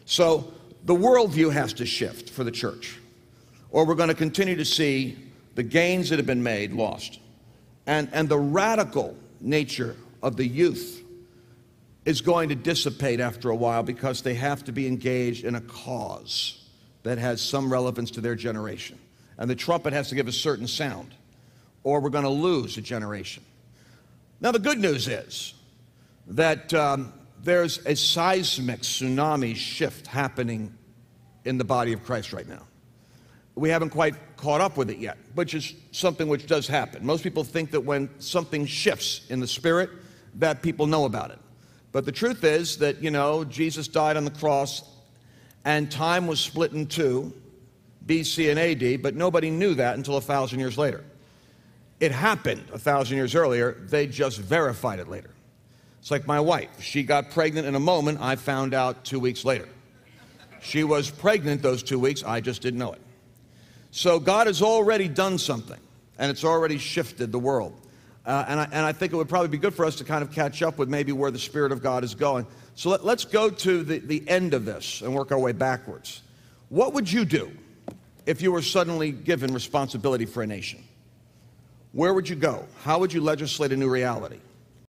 So the worldview has to shift for the church, or we're going to continue to see the gains that have been made lost. And the radical nature of the youth is going to dissipate after a while because they have to be engaged in a cause that has some relevance to their generation. And the trumpet has to give a certain sound, or we're going to lose a generation. Now, the good news is that there's a seismic tsunami shift happening in the body of Christ right now. We haven't quite caught up with it yet, which is something which does happen. Most people think that when something shifts in the spirit, that people know about it. But the truth is that, Jesus died on the cross and time was split in two, BC and AD, but nobody knew that until 1,000 years later. It happened 1,000 years earlier, they just verified it later. It's like my wife. She got pregnant in a moment, I found out 2 weeks later. She was pregnant those 2 weeks, I just didn't know it. So God has already done something, and it's already shifted the world. And I think it would probably be good for us to kind of catch up with maybe where the Spirit of God is going. So let's go to the end of this and work our way backwards. What would you do if you were suddenly given responsibility for a nation? Where would you go? How would you legislate a new reality?